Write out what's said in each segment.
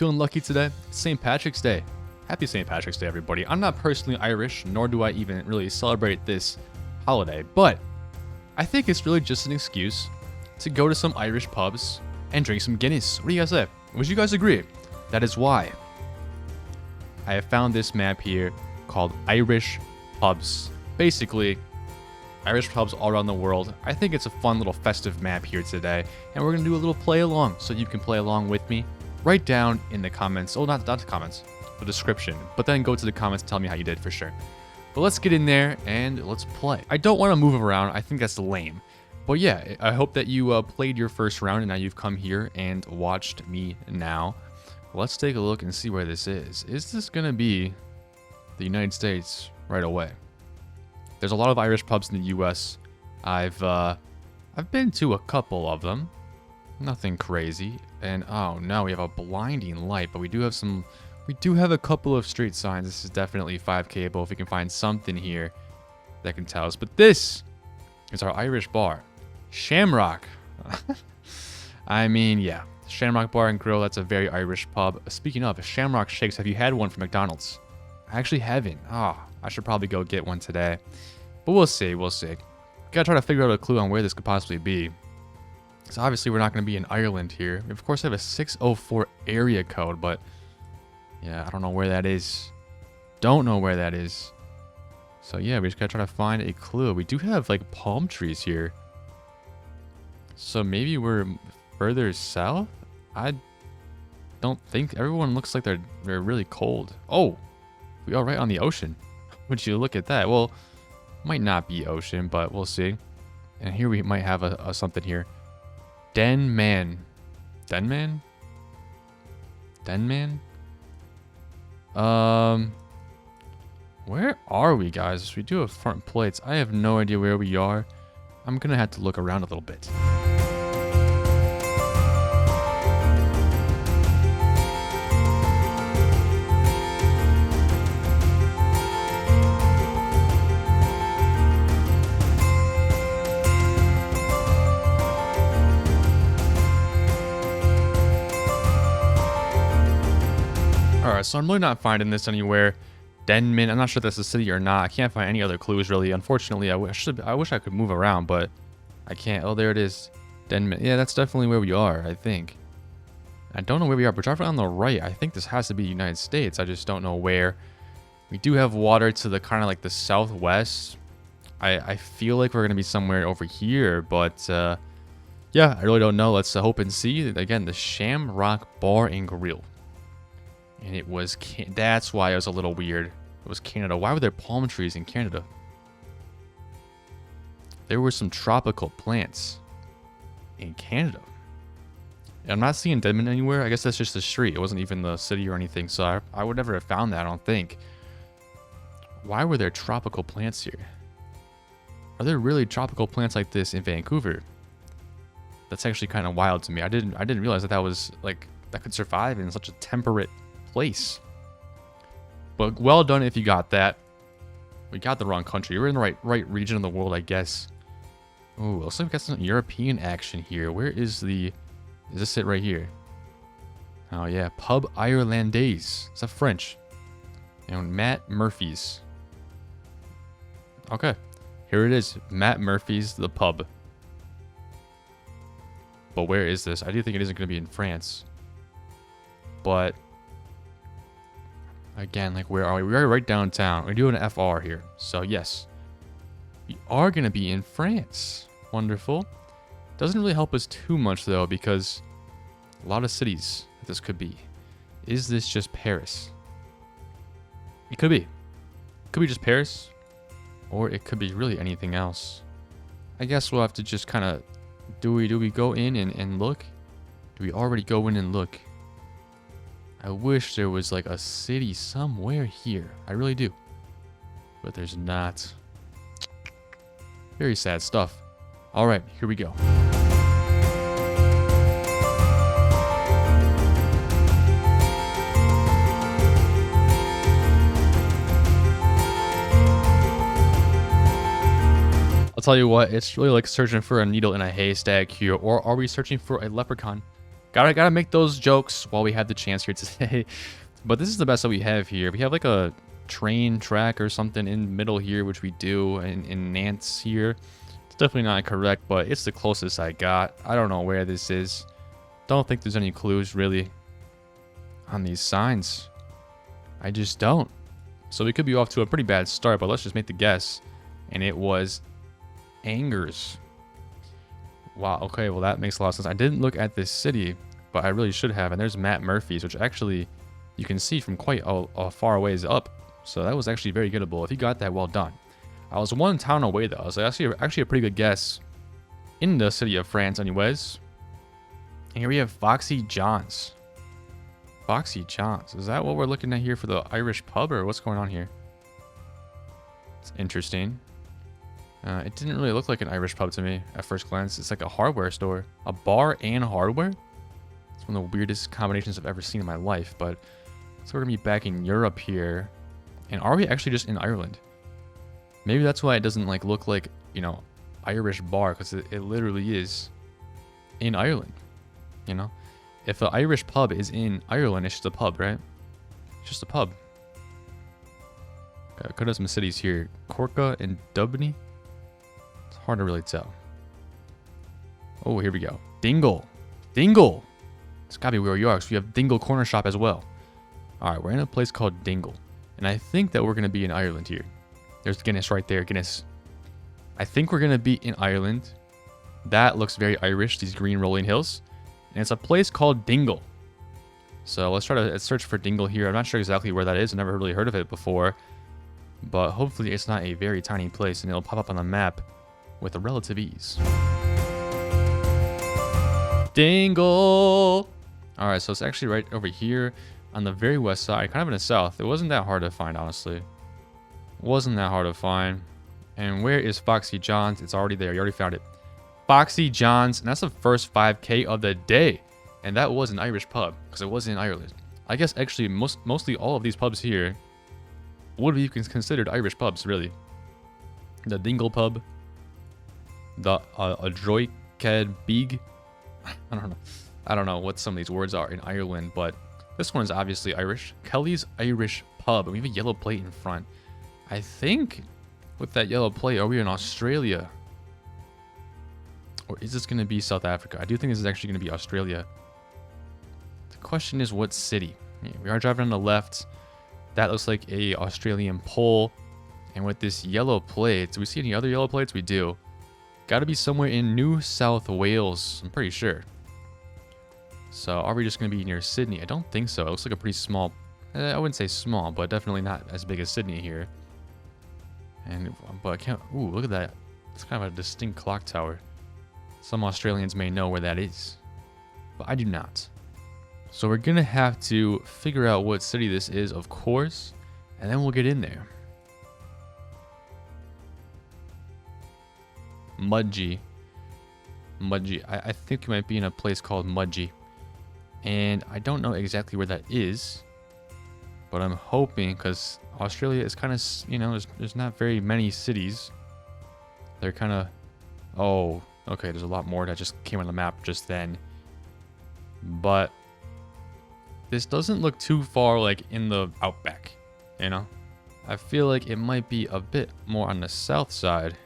feeling lucky today? It's St. Patrick's Day. Happy St. Patrick's Day, everybody. I'm not personally Irish, nor do I even really celebrate this holiday, but I think it's really just an excuse to go to some Irish pubs and drink some Guinness. What do you guys say? Would you guys agree? That is why I have found this map here called Irish Pubs. Basically, Irish pubs all around the world. I think it's a fun little festive map here today, and we're going to do a little play along, so you can play along with me. Write down in the comments, oh, not the comments, the description, but then go to the comments and tell me how you did for sure. But let's get in there and let's play. I don't want to move around. I think that's lame. But yeah, I hope that you played your first round and now you've come here and watched me now. Let's take a look and see where this is. Is this going to be the United States right away? There's a lot of Irish pubs in the US. I've been to a couple of them. Nothing crazy. And oh no, we have a blinding light, but we do have a couple of street signs. This is definitely 5K, but if we can find something here that can tell us. But this is our Irish bar. Shamrock. I mean, yeah. Shamrock Bar and Grill, that's a very Irish pub. Speaking of, Shamrock Shakes, have you had one from McDonald's? I actually haven't. I should probably go get one today. But we'll see, Gotta try to figure out a clue on where this could possibly be. So obviously we're not going to be in Ireland here. We of course have a 604 area code, but yeah, I don't know where that is. Don't know where that is. So yeah, we just gotta try to find a clue. We do have like palm trees here. So maybe we're further south? I don't think. Everyone looks like they're really cold. Oh, we are right on the ocean. Would you look at that? Well, might not be ocean, but we'll see. And here we might have a something here. Denman. Denman? Denman? Where are we, guys? We do have front plates. I have no idea where we are. I'm gonna have to look around a little bit. Alright, so I'm really not finding this anywhere. Denman, I'm not sure if that's a city or not. I can't find any other clues, really. Unfortunately, I wish I could move around, but I can't. Oh, there it is. Denman. Yeah, that's definitely where we are, I think. I don't know where we are, but driving on the right, I think this has to be United States. I just don't know where. We do have water to the kind of like the southwest. I feel like we're going to be somewhere over here, but yeah, I really don't know. Let's hope and see. Again, the Shamrock Bar and Grill. And it was, that's why it was a little weird. It was Canada. Why were there palm trees in Canada? There were some tropical plants in Canada. And I'm not seeing Denman anywhere. I guess that's just the street. It wasn't even the city or anything. So I would never have found that, I don't think. Why were there tropical plants here? Are there really tropical plants like this in Vancouver? That's actually kind of wild to me. I didn't realize that was like, that could survive in such a temperate place. But well done if you got that. We got the wrong country. We're in the right region of the world, I guess. Oh, looks like we got some European action here. Where is the... Is this it right here? Oh yeah, Pub Irlandaise. Is that French? And Matt Murphy's. Okay, here it is. Matt Murphy's, the pub. But where is this? I do think it isn't going to be in France. But again, like, where are we? We are right downtown. We're doing an FR here. So yes, we are going to be in France. Wonderful. Doesn't really help us too much though, because a lot of cities that this could be. Is this just Paris? It could be. It could be just Paris, or it could be really anything else. I guess we'll have to just kind of, do we go in and look? Do we already go in and look? I wish there was like a city somewhere here. I really do. But there's not. Very sad stuff. All right, here we go. I'll tell you what, it's really like searching for a needle in a haystack here. Or are we searching for a leprechaun Gotta make those jokes while we have the chance here today. But this is the best that we have here. We have like a train track or something in the middle here, which we do in Nance here. It's definitely not correct, but it's the closest I got. I don't know where this is. Don't think there's any clues really on these signs. I just don't. So we could be off to a pretty bad start, but let's just make the guess. And it was Angers. Wow, okay, well that makes a lot of sense. I didn't look at this city, but I really should have. And there's Matt Murphy's, which actually you can see from quite a far ways up. So that was actually very gettable. If you got that, well done. I was one town away though. I was actually a pretty good guess in the city of France anyways. And here we have Foxy John's. Foxy John's. Is that what we're looking at here for the Irish pub, or what's going on here? It's interesting. It didn't really look like an Irish pub to me at first glance. It's like a hardware store. A bar and hardware? It's one of the weirdest combinations I've ever seen in my life. But so we're going to be back in Europe here. And are we actually just in Ireland? Maybe that's why it doesn't like look like, you know, Irish bar. Because it literally is in Ireland. You know? If an Irish pub is in Ireland, it's just a pub, right? It's just a pub. Could have some cities here. Corca and Dubny? It's hard to really tell. Oh, here we go. Dingle. Dingle. It's gotta be where you are, because we have Dingle Corner Shop as well. Alright, we're in a place called Dingle. And I think that we're gonna be in Ireland here. There's Guinness right there, Guinness. I think we're gonna be in Ireland. That looks very Irish, these green rolling hills. And it's a place called Dingle. So let's try to search for Dingle here. I'm not sure exactly where that is. I've never really heard of it before. But hopefully it's not a very tiny place and it'll pop up on the map with a relative ease. Dingle! Alright, so it's actually right over here on the very west side, kind of in the south. It wasn't that hard to find, honestly. It wasn't that hard to find. And where is Foxy John's? It's already there. You already found it. Foxy John's, and that's the first 5K of the day. And that was an Irish pub, because it was in Ireland. I guess actually mostly all of these pubs here would be considered Irish pubs, really. The Dingle pub, the Adroiked Big. I don't know what some of these words are in Ireland, but this one is obviously Irish. Kelly's Irish Pub, and we have a yellow plate in front. I think with that yellow plate, are we in Australia? Or is this going to be South Africa? I do think this is actually going to be Australia. The question is what city? Yeah, we are driving on the left. That looks like a Australian pole. And with this yellow plate, do we see any other yellow plates? We do. Got to be somewhere in New South Wales, I'm pretty sure. So are we just going to be near Sydney? I don't think so. It looks like a pretty small, I wouldn't say small, but definitely not as big as Sydney here. But I can't, ooh, look at that. It's kind of a distinct clock tower. Some Australians may know where that is, but I do not. So we're going to have to figure out what city this is, of course, and then we'll get in there. Mudgee. I think we might be in a place called Mudgee. And I don't know exactly where that is, but I'm hoping, because Australia is kind of, you know, there's not very many cities. They're kind of, oh, okay, there's a lot more that just came on the map just then. But this doesn't look too far like in the outback, you know? I feel like it might be a bit more on the south side,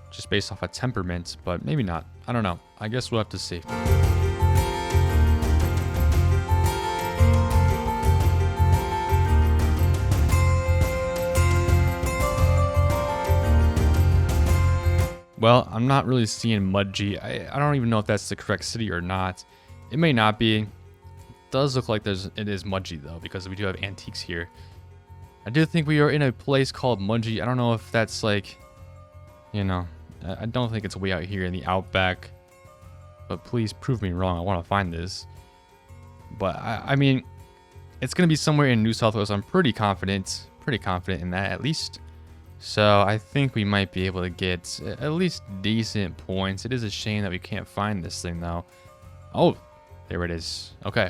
just based off of temperament, but maybe not. I don't know. I guess we'll have to see. Well, I'm not really seeing Mudgee. I don't even know if that's the correct city or not. It may not be. It does look like it is Mudgee though, because we do have antiques here. I do think we are in a place called Mudgee. I don't know if that's like, you know, I don't think it's way out here in the outback. But please prove me wrong. I want to find this. But I mean, it's going to be somewhere in New South Wales. I'm pretty confident in that at least. So I think we might be able to get at least decent points. It is a shame that we can't find this thing though. Oh, there it is. Okay.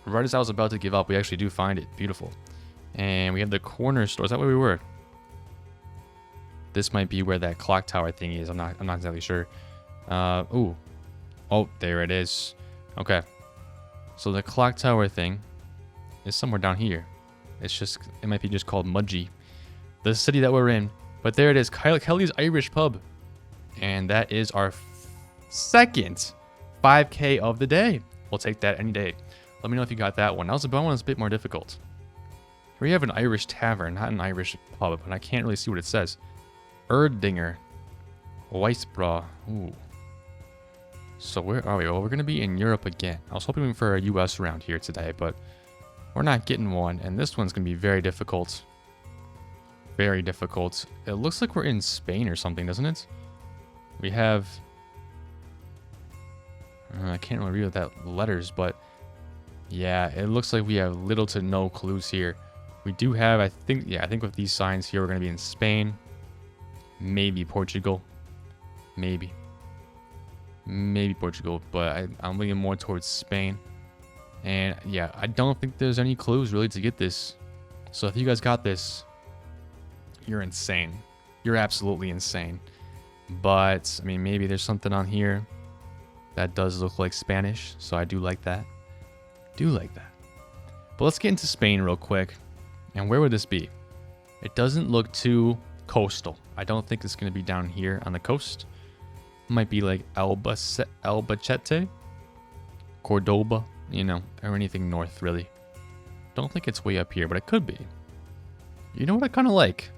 Right as I was about to give up, we actually do find it. Beautiful. And we have the corner store. Is that where we were? This might be where that clock tower thing is. I'm not exactly sure. Ooh. Oh, there it is. Okay. So the clock tower thing is somewhere down here. It might be just called Mudgee, the city that we're in. But there it is, Kelly's Irish Pub. And that is our second 5K of the day. We'll take that any day. Let me know if you got that one. That one was a bit more difficult. Here we have an Irish tavern, not an Irish pub, but I can't really see what it says. Erdinger. Weissbra. Ooh. So where are we? Well, we're going to be in Europe again. I was hoping for a US round here today, but we're not getting one. And this one's going to be very difficult. Very difficult. It looks like we're in Spain or something, doesn't it? We have... I can't really read that letters, but... yeah, it looks like we have little to no clues here. We do have, I think with these signs here, we're going to be in Spain. Maybe Portugal. Maybe Portugal, but I'm leaning more towards Spain. And yeah, I don't think there's any clues really to get this. So if you guys got this, you're insane. You're absolutely insane. But, I mean, maybe there's something on here that does look like Spanish, so I do like that. But let's get into Spain real quick. And where would this be? It doesn't look too coastal. I don't think it's going to be down here on the coast. It might be like Albacete, Cordoba, you know, or anything north, really. Don't think it's way up here, but it could be. You know what I kind of like?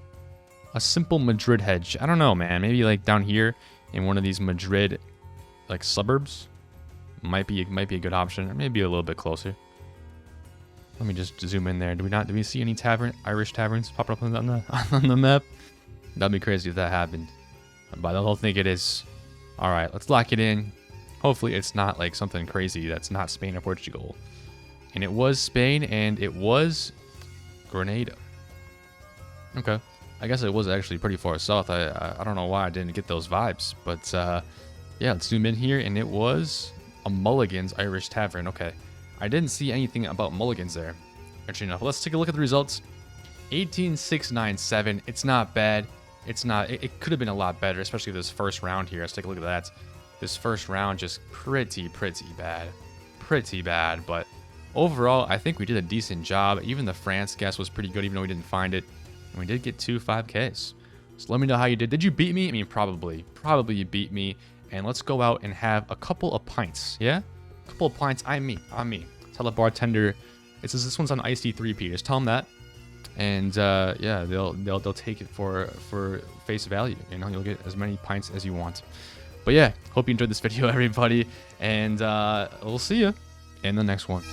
A simple Madrid hedge. I don't know, man. Maybe like down here in one of these Madrid like suburbs. Might be a good option, or maybe a little bit closer. Let me just zoom in there. Do we see any Irish taverns popping up on the map? That'd be crazy if that happened. But I don't think it is. All right, let's lock it in. Hopefully it's not like something crazy that's not Spain or Portugal. And it was Spain, and it was Grenada. Okay. I guess it was actually pretty far south. I don't know why I didn't get those vibes. But yeah, let's zoom in here, and it was a Mulligan's Irish Tavern. Okay. I didn't see anything about Mulligan's there. Actually enough. Let's take a look at the results. 18,697. It's not bad. It's not. It could have been a lot better, especially this first round here. Let's take a look at that. This first round just pretty bad. Pretty bad. But overall, I think we did a decent job. Even the France guess was pretty good, even though we didn't find it. And we did get 2 5Ks. So let me know how you did. Did you beat me? I mean, probably. Probably you beat me. And let's go out and have a couple of pints. Yeah? A couple of pints. On me. Tell the bartender. It says this one's on iced tea 3P. Just tell them that. And yeah, they'll take it for face value. You know, you'll get as many pints as you want. But yeah, hope you enjoyed this video, everybody. And we'll see you in the next one.